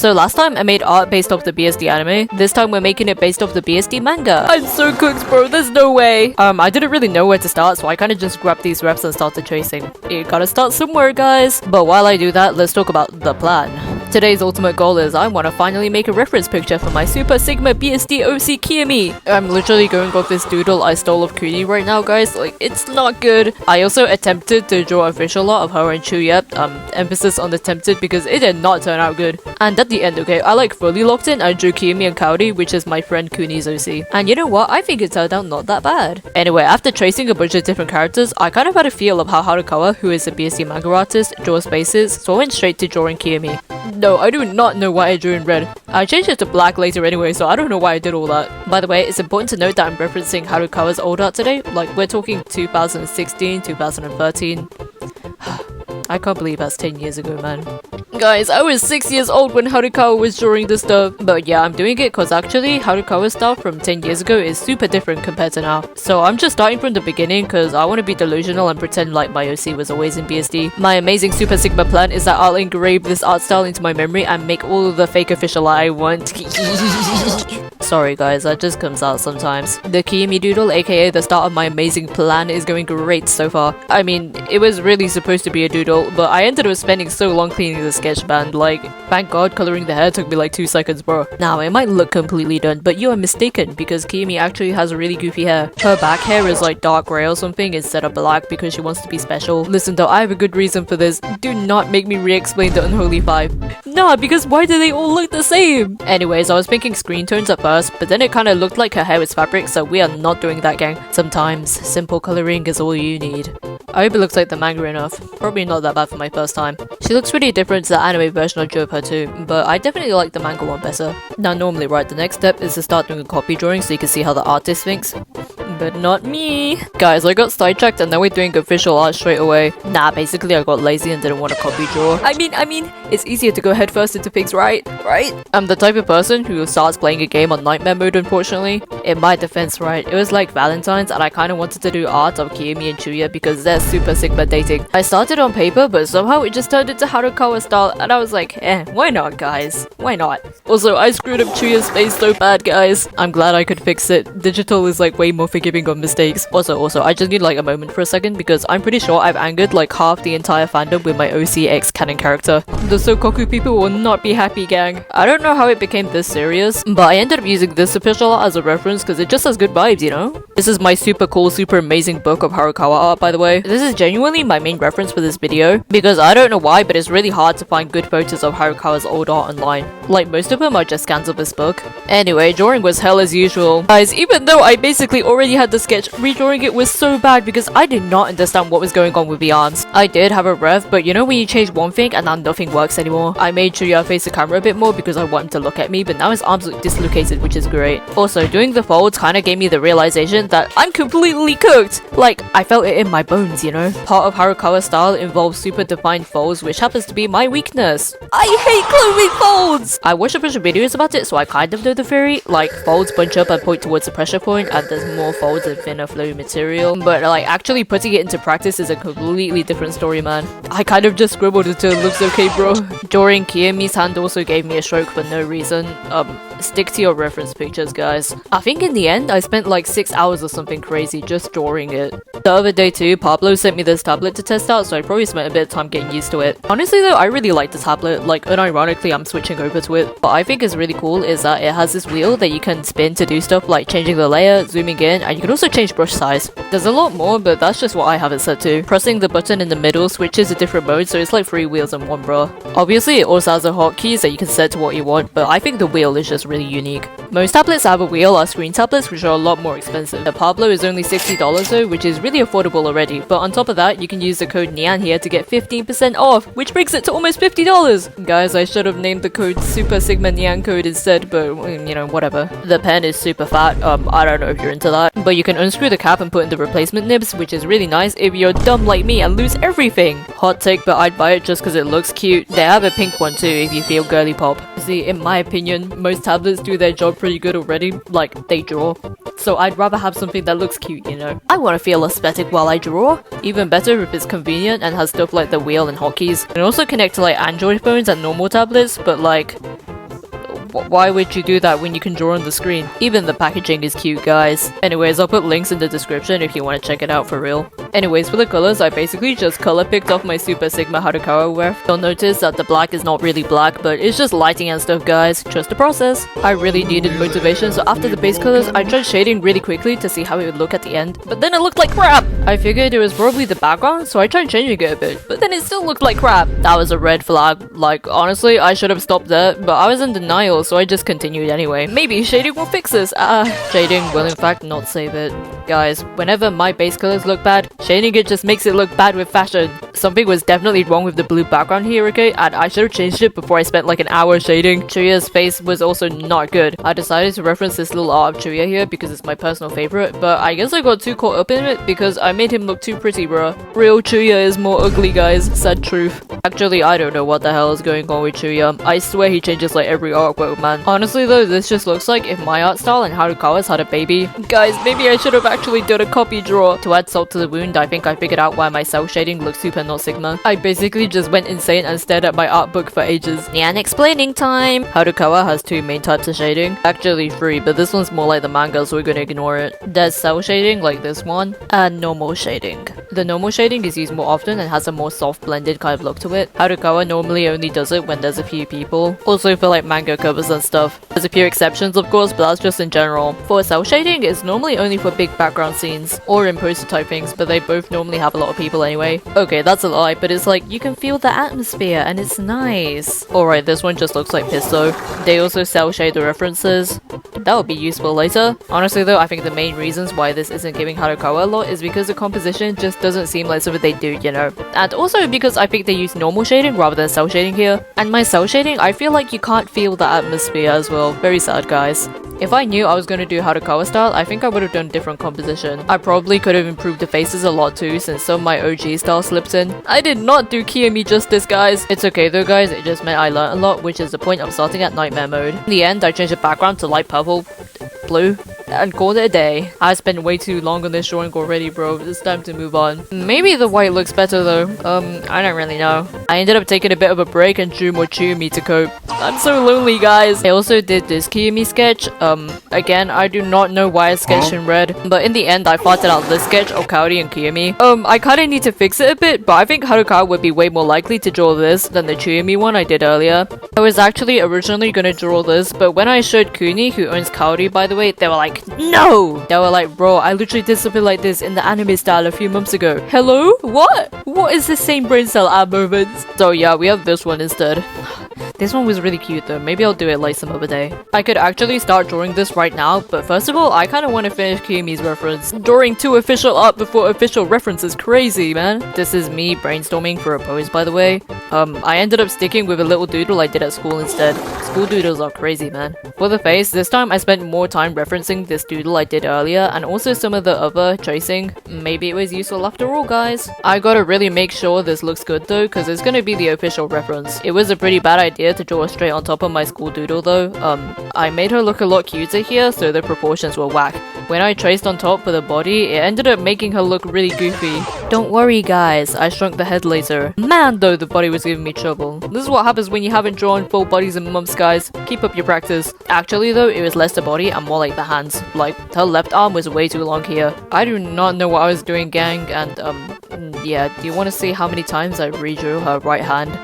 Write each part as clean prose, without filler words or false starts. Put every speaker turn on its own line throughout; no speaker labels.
So last time I made art based off the BSD anime. This time we're making it based off the BSD manga. I'm so cooked, bro. There's no way. I didn't really know where to start, so I kind of just grabbed these reps and started tracing. You gotta start somewhere, guys. But while I do that, let's talk about the plan. Today's ultimate goal is I want to finally make a reference picture for my Super Sigma BSD OC Kiyomi. I'm literally going off this doodle I stole of Kuni right now, guys. Like, it's not good. I also attempted to draw a visual art of her and Chuya. Emphasis on attempted because it did not turn out good. And at the end, okay, I like fully locked in, I drew Kiyomi and Kaori, which is my friend Kuni's OC. And you know what? I think it turned out not that bad. Anyway, after tracing a bunch of different characters, I kind of had a feel of how Harukawa, who is a BSD manga artist, draws faces, so I went straight to drawing Kiyomi. No, I do not know why I drew in red. I changed it to black later anyway, so I don't know why I did all that. By the way, it's important to note that I'm referencing Harukawa's old art today. Like, we're talking 2016, 2013. I can't believe that's 10 years ago, man. Guys, I was 6 years old when Harukawa was drawing this stuff. But yeah, I'm doing it because actually Harukawa's style from 10 years ago is super different compared to now. So I'm just starting from the beginning because I want to be delusional and pretend like my OC was always in BSD. My amazing Super Sigma plan is that I'll engrave this art style into my memory and make all the fake official art I want. Sorry guys, that just comes out sometimes. The Kiyomi doodle, aka the start of my amazing plan, is going great so far. I mean, it was really supposed to be a doodle, but I ended up spending so long cleaning the sketch band. Like, thank god coloring the hair took me like 2 seconds, bro. Now, it might look completely done, but you are mistaken because Kiyomi actually has really goofy hair. Her back hair is like dark grey or something instead of black because she wants to be special. Listen though, I have a good reason for this. Do not make me re-explain the Unholy 5. Nah, because why do they all look the same? Anyways, I was thinking screen tones at first, but then it kind of looked like her hair was fabric, so we are not doing that, gang. Sometimes, simple coloring is all you need. I hope it looks like the manga enough. Probably not that bad for my first time. She looks pretty different to the anime version I drew of her too, but I definitely like the manga one better. Now normally, right, the next step is to start doing a copy drawing so you can see how the artist thinks. But not me. Guys, I got sidetracked and now we're doing official art straight away. Nah, basically I got lazy and didn't want to copy draw. I mean, it's easier to go headfirst into things, right? I'm the type of person who starts playing a game on nightmare mode, unfortunately. In my defense, right, it was like Valentine's and I kind of wanted to do art of Kiyomi and Chuya because they're Super Sigma dating. I started on paper, but somehow it just turned into Harukawa style and I was like, why not, guys? Why not? Also, I screwed up Chuya's face so bad, guys. I'm glad I could fix it. Digital is like way more forgiving on mistakes. Also, I just need like a moment for a second because I'm pretty sure I've angered like half the entire fandom with my OCX canon character. The Sokoku people will not be happy, gang. I don't know how it became this serious, but I ended up using this official art as a reference because it just has good vibes, you know? This is my super cool, super amazing book of Harukawa art, by the way. This is genuinely my main reference for this video because I don't know why, but it's really hard to find good photos of Harukawa's old art online. Like, most of them are just scans of this book. Anyway, drawing was hell as usual. Guys, even though I basically already had the sketch, redrawing it was so bad because I did not understand what was going on with the arms. I did have a ref, but you know when you change one thing and now nothing works anymore? I made Chuya face the camera a bit more because I want him to look at me, but now his arms look dislocated, which is great. Also, doing the folds kind of gave me the realization that I'm completely cooked. Like, I felt it in my bones, you know? Part of Harukawa's style involves super defined folds, which happens to be my weakness. I hate clothing folds! I watched a bunch of videos about it, so I kind of know the theory. Like, folds bunch up and point towards the pressure point, and there's more folds and thinner flow material. But like, actually putting it into practice is a completely different story, man. I kind of just scribbled until it looks okay, bro. Drawing Kiyomi's hand also gave me a stroke for no reason. Stick to your reference pictures, guys. I think in the end, I spent like 6 hours or something crazy just drawing it. The other day too, Pablo sent me this tablet to test out, so I probably spent a bit of time getting used to it. Honestly though, I really like the tablet. Like, unironically, I'm switching over to it. What I think is really cool is that it has this wheel that you can spin to do stuff like changing the layer, zooming in, and you can also change brush size. There's a lot more, but that's just what I have it set to. Pressing the button in the middle switches a different mode, so it's like 3 wheels in one, bro. Obviously, it also has the hotkeys that you can set to what you want, but I think the wheel is just really unique. Most tablets that have a wheel are screen tablets, which are a lot more expensive. The Pablo is only $60 though, which is really affordable already, but on top of that, you can use the code Nian here to get 15% off, which brings it to almost $50! Guys, I should have named the code Super Sigma Nian code instead, but you know, whatever. The pen is super fat, I don't know if you're into that, but you can unscrew the cap and put in the replacement nibs, which is really nice if you're dumb like me and lose everything. Hot take, but I'd buy it just because it looks cute. They have a pink one too if you feel girly pop. See, in my opinion, most tablets do their job pretty good already. Like, they draw. so I'd rather have something that looks cute, you know. I want to feel aesthetic while I draw. Even better if it's convenient and has stuff like the wheel and hotkeys. And also connect to like Android phones and normal tablets, but like, why would you do that when you can draw on the screen? Even the packaging is cute, guys. Anyways, I'll put links in the description if you want to check it out for real. Anyways, for the colors, I basically just color picked off my Super Sigma Harukawa ref. You'll notice that the black is not really black, but it's just lighting and stuff, guys. Trust the process. I really needed motivation, so after the base colors, I tried shading really quickly to see how it would look at the end. But then it looked like crap! I figured it was probably the background, so I tried changing it a bit. But then it still looked like crap. That was a red flag. Like, honestly, I should have stopped there, but I was in denial, so I just continued anyway. Maybe shading will fix this. Shading will in fact not save it. Guys, whenever my base colors look bad, shading it just makes it look bad with fashion. Something was definitely wrong with the blue background here, okay? And I should have changed it before I spent like an hour shading. Chuya's face was also not good. I decided to reference this little art of Chuya here because it's my personal favorite, but I guess I got too caught up in it because I made him look too pretty, bruh. Real Chuya is more ugly, guys. Sad truth. Actually, I don't know what the hell is going on with Chuya. I swear he changes like every artwork, man. Honestly though, this just looks like if my art style and Harukawa's had a baby. Guys, maybe I should have actually done a copy draw. To add salt to the wound, I think I figured out why my cell shading looks super not Sigma. I basically just went insane and stared at my art book for ages. Nian explaining time! Harukawa has two main types of shading. Actually 3, but this one's more like the manga, so we're gonna ignore it. There's cell shading, like this one, and normal shading. The normal shading is used more often and has a more soft blended kind of look to it. Harukawa normally only does it when there's a few people. Also for like manga covers and stuff. There's a few exceptions of course, but that's just in general. For cell shading, it's normally only for big background scenes, or in poster type things, but they both normally have a lot of people anyway. Okay, that's a lie, but it's like, you can feel the atmosphere and it's nice. Alright, this one just looks like piss though. They also cell shade the references. That would be useful later. Honestly though, I think the main reasons why this isn't giving Harukawa a lot is because the composition just doesn't seem like something they do, you know. And also because I think they use normal shading rather than cell shading here. And my cell shading, I feel like you can't feel the atmosphere as well. Very sad, guys. If I knew I was going to do Harukawa style, I think I would have done different composition. I probably could have improved the faces a lot too, since some of my OG style slipped in. I did not do Kiyomi justice, guys. It's okay though, guys. It just meant I learned a lot, which is the point of starting at nightmare mode. In the end, I changed the background to light purple, blue, and called it a day. I spent way too long on this drawing already, bro. It's time to move on. Maybe the white looks better though. I don't really know. I ended up taking a bit of a break and drew more Kiyomi to cope. I'm so lonely, guys. I also did this Kiyomi sketch. Again, I do not know why I sketched in red, but in the end, I farted out this sketch of Kaori and Kiyomi. I kinda need to fix it a bit, but I think Harukawa would be way more likely to draw this than the Kiyomi one I did earlier. I was actually originally gonna draw this, but when I showed Kuni, who owns Kaori by the way, they were like, no! They were like, bro, I literally did something like this in the anime style a few months ago. Hello? What? What is the same brain cell at moments? So yeah, we have this one instead. This one was really cute though, maybe I'll do it like some other day. I could actually start drawing this right now, but first of all, I kinda wanna finish Kiyomi's reference. Drawing 2 official art before official reference is crazy, man. This is me brainstorming for a pose, by the way. I ended up sticking with a little doodle I did at school instead. School doodles are crazy, man. For the face, this time I spent more time referencing this doodle I did earlier, and also some of the other tracing. Maybe it was useful after all, guys. I gotta really make sure this looks good though, cause it's gonna be the official reference. It was a pretty bad idea to draw straight on top of my school doodle though. I made her look a lot cuter here, so the proportions were whack. When I traced on top for the body, it ended up making her look really goofy. Don't worry guys, I shrunk the head later. Man though, the body was giving me trouble. This is what happens when you haven't drawn full bodies in months, guys. Keep up your practice. Actually though, it was less the body and more like the hands. Like, her left arm was way too long here. I do not know what I was doing, gang, and yeah, do you want to see how many times I redrew her right hand?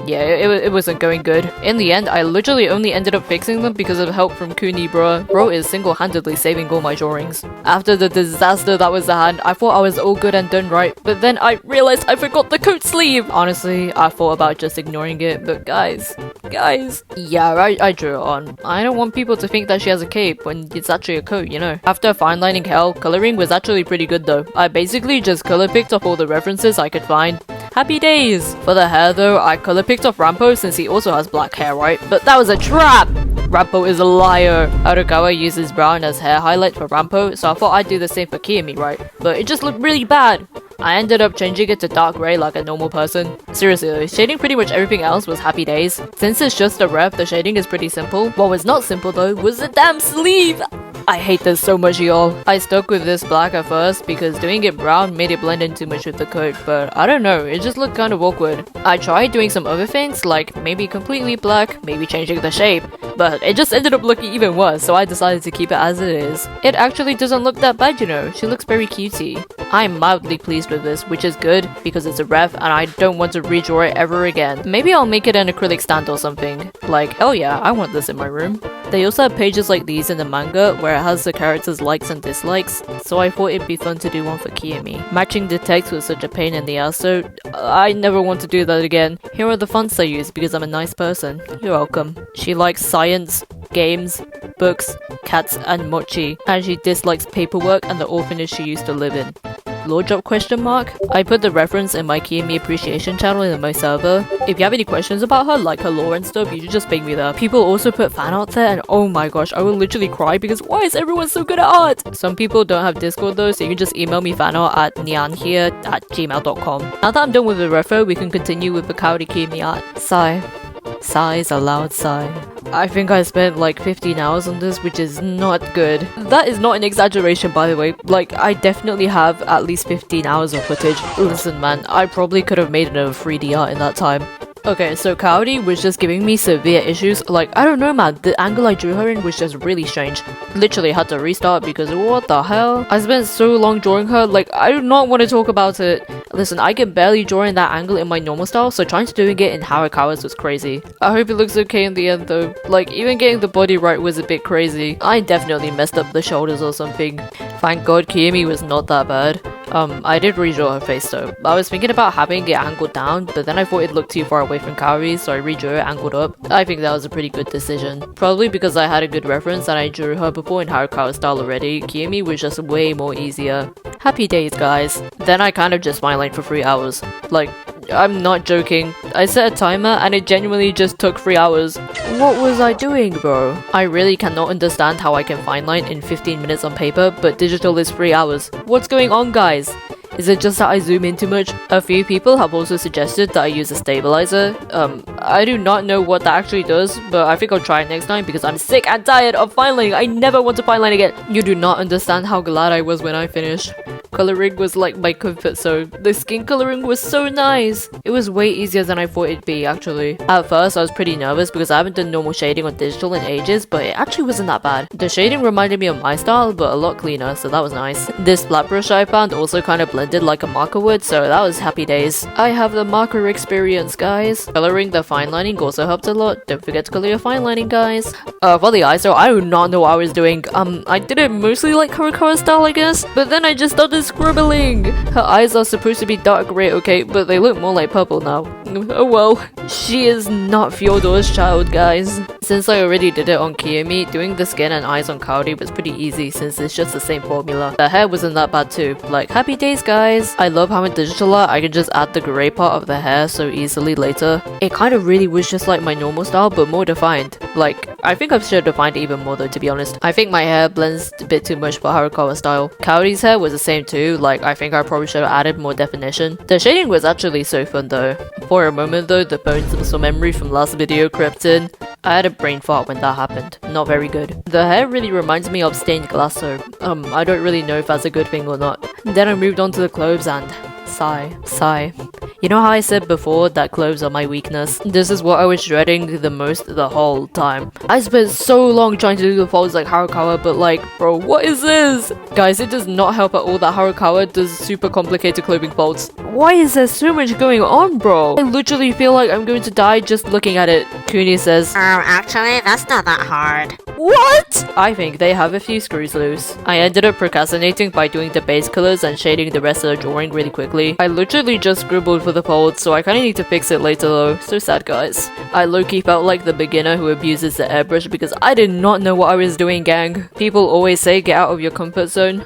Yeah, it wasn't going good. In the end, I literally only ended up fixing them because of help from Kuni, bruh. Bro is single-handedly saving all my drawings. After the disaster that was the hand, I thought I was all good and done right, but then I realized I forgot the coat sleeve! Honestly, I thought about just ignoring it, but guys, yeah, I drew it on. I don't want people to think that she has a cape when it's actually a coat, you know. After fine-lining hell, coloring was actually pretty good though. I basically just color picked off all the references I could find. Happy days! For the hair though, I color picked off Rampo since he also has black hair, right? But that was a trap! Rampo is a liar! Harukawa uses brown as hair highlight for Rampo, so I thought I'd do the same for Kiyomi, right? But it just looked really bad! I ended up changing it to dark grey like a normal person. Seriously though, shading pretty much everything else was happy days. Since it's just a ref, the shading is pretty simple. What was not simple though was the damn sleeve! I hate this so much, y'all. I stuck with this black at first because doing it brown made it blend in too much with the coat, but I don't know, it just looked kind of awkward. I tried doing some other things, like maybe completely black, maybe changing the shape, but it just ended up looking even worse, so I decided to keep it as it is. It actually doesn't look that bad, you know, she looks very cutesy. I'm mildly pleased with this, which is good because it's a ref and I don't want to redraw it ever again. Maybe I'll make it an acrylic stand or something. Like, oh yeah, I want this in my room. They also have pages like these in the manga where it has the characters' likes and dislikes, so I thought it'd be fun to do one for Kiyomi. Matching the text was such a pain in the ass, so I never want to do that again. Here are the fonts I use because I'm a nice person. You're welcome. She likes science, games, books, cats, and mochi, and she dislikes paperwork and the orphanage she used to live in. Lore drop question mark? I put the reference in my Kiyomi appreciation channel in the Mo server. If you have any questions about her, like her lore and stuff, you should just ping me there. People also put fan art there and oh my gosh, I will literally cry because why is everyone so good at art? Some people don't have Discord though, so you can just email me fan art at nianhere@gmail.com. Now that I'm done with the refo, we can continue with the Kaori Kiyomi art. Sigh. Sigh is a loud sigh. I think I spent like 15 hours on this, which is not good. That is not an exaggeration, by the way. Like, I definitely have at least 15 hours of footage. Listen, man, I probably could have made another 3D art in that time. Okay, so Kaori was just giving me severe issues. Like, I don't know, man, the angle I drew her in was just really strange. Literally had to restart because what the hell? I spent so long drawing her, like, I do not want to talk about it. Listen, I can barely draw in that angle in my normal style, so trying to doing it in Harakawa's was crazy. I hope it looks okay in the end though. Like, even getting the body right was a bit crazy. I definitely messed up the shoulders or something. Thank god Kiyomi was not that bad. I did redraw her face though. I was thinking about having it angled down, but then I thought it looked too far away from Kaori, so I redrew it angled up. I think that was a pretty good decision. Probably because I had a good reference and I drew her before in Harakawa style already, Kiyomi was just way more easier. Happy days, guys. Then I kind of just fine-lined for 3 hours. Like, I'm not joking. I set a timer and it genuinely just took 3 hours. What was I doing, bro? I really cannot understand how I can fine line in 15 minutes on paper, but digital is 3 hours. What's going on, guys? Is it just that I zoom in too much? A few people have also suggested that I use a stabilizer. I do not know what that actually does, but I think I'll try it next time because I'm sick and tired of fine lining. I never want to fine line again. You do not understand how glad I was when I finished. Coloring was like my comfort zone. The skin coloring was so nice. It was way easier than I thought it'd be, actually. At first, I was pretty nervous because I haven't done normal shading on digital in ages, but it actually wasn't that bad. The shading reminded me of my style, but a lot cleaner, so that was nice. This flat brush I found also kind of blended like a marker would, so that was happy days. I have the marker experience, guys. Coloring the fine lining also helped a lot. Don't forget to color your fine lining, guys. For the eyes, though, I do not know what I was doing. I did it mostly like Harakawa style, I guess, but then I just started scribbling. Her eyes are supposed to be dark grey, okay, but they look more like purple now. Oh well. She is not Fyodor's child, guys. Since I already did it on Kiyomi, doing the skin and eyes on Kaori was pretty easy since it's just the same formula. The hair wasn't that bad too. Like, happy days, guys. I love how in digital art I can just add the grey part of the hair so easily later. It kind of really was just like my normal style but more defined. Like, I think I should have defined it even more though, to be honest. I think my hair blends a bit too much for Harakawa style. Kaori's hair was the same too. Like, I think I probably should have added more definition. The shading was actually so fun though. For a moment though, the bones muscle memory from last video crept in. I had a brain fart when that happened. Not very good. The hair really reminds me of stained glass though. I don't really know if that's a good thing or not. Then I moved on to the clothes and sigh. You know how I said before that clothes are my weakness? This is what I was dreading the most the whole time. I spent so long trying to do the folds like Harakawa, but like, bro, what is this? Guys, it does not help at all that Harakawa does super complicated clothing folds. Why is there so much going on, bro? I literally feel like I'm going to die just looking at it. Kuni says,
Actually, that's not that hard.
What? I think they have a few screws loose. I ended up procrastinating by doing the base colors and shading the rest of the drawing really quickly. I literally just scribbled for the folds, so I kinda need to fix it later though. So sad, guys. I low-key felt like the beginner who abuses the airbrush because I did not know what I was doing, gang. People always say get out of your comfort zone.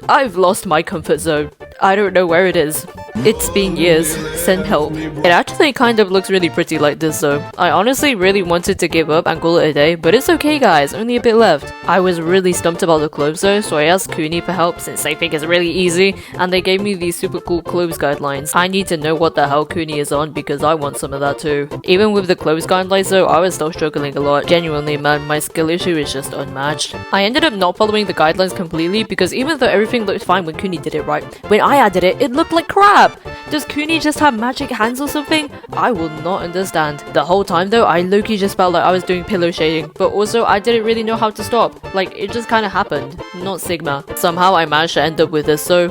I've lost my comfort zone. I don't know where it is. It's been years. Send help. It actually kind of looks really pretty like this though. I honestly really wanted to give up and call it a day, but it's okay guys, only a bit left. I was really stumped about the clothes though, so I asked Kuni for help since I think it's really easy, and they gave me these super cool clothes guidelines. I need to know what the hell Kuni is on because I want some of that too. Even with the clothes guidelines though, I was still struggling a lot. Genuinely man, my skill issue is just unmatched. I ended up not following the guidelines completely because even though everything looked fine when Kuni did it right, when I added it, it looked like crap! Does Kuni just have magic hands or something? I will not understand. The whole time though, I low-key just felt like I was doing pillow shading, but also I didn't really know how to stop. Like, it just kinda happened. Not Sigma. Somehow I managed to end up with this, so,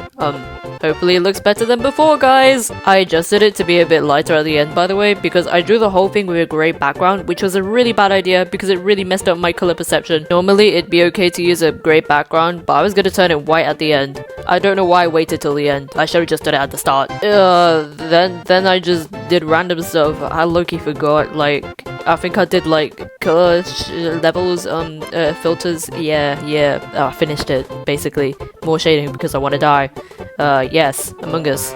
hopefully it looks better than before, guys! I adjusted it to be a bit lighter at the end, by the way, because I drew the whole thing with a grey background, which was a really bad idea because it really messed up my colour perception. Normally, it'd be okay to use a grey background, but I was gonna turn it white at the end. I don't know why I waited till the end. I should've just done it at the start. Then I just did random stuff. I low-key forgot, like, I think I did like color levels, filters. Yeah, I finished it, basically. More shading because I want to die. Yes, Among Us.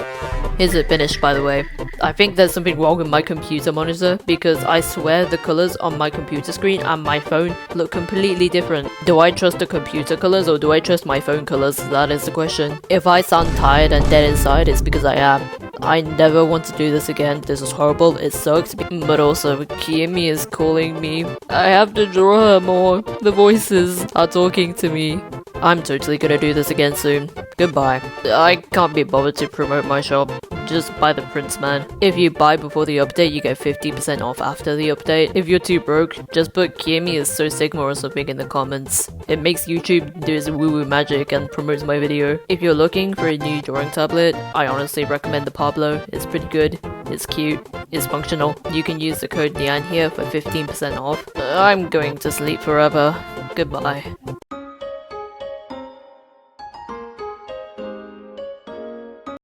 Is it finished, by the way? I think there's something wrong with my computer monitor because I swear the colors on my computer screen and my phone look completely different. Do I trust the computer colors or do I trust my phone colors? That is the question. If I sound tired and dead inside, it's because I am. I never want to do this again. This is horrible. It sucks. But also, Kiyomi is calling me. I have to draw her more. The voices are talking to me. I'm totally gonna do this again soon. Goodbye. I can't be bothered to promote my shop. Just buy the prints, man. If you buy before the update, you get 50% off after the update. If you're too broke, just put Kiyomi is so Sigma or something in the comments. It makes YouTube do its woo-woo magic and promotes my video. If you're looking for a new drawing tablet, I honestly recommend the Pablo. It's pretty good. It's cute. It's functional. You can use the code Nian here for 15% off. I'm going to sleep forever. Goodbye.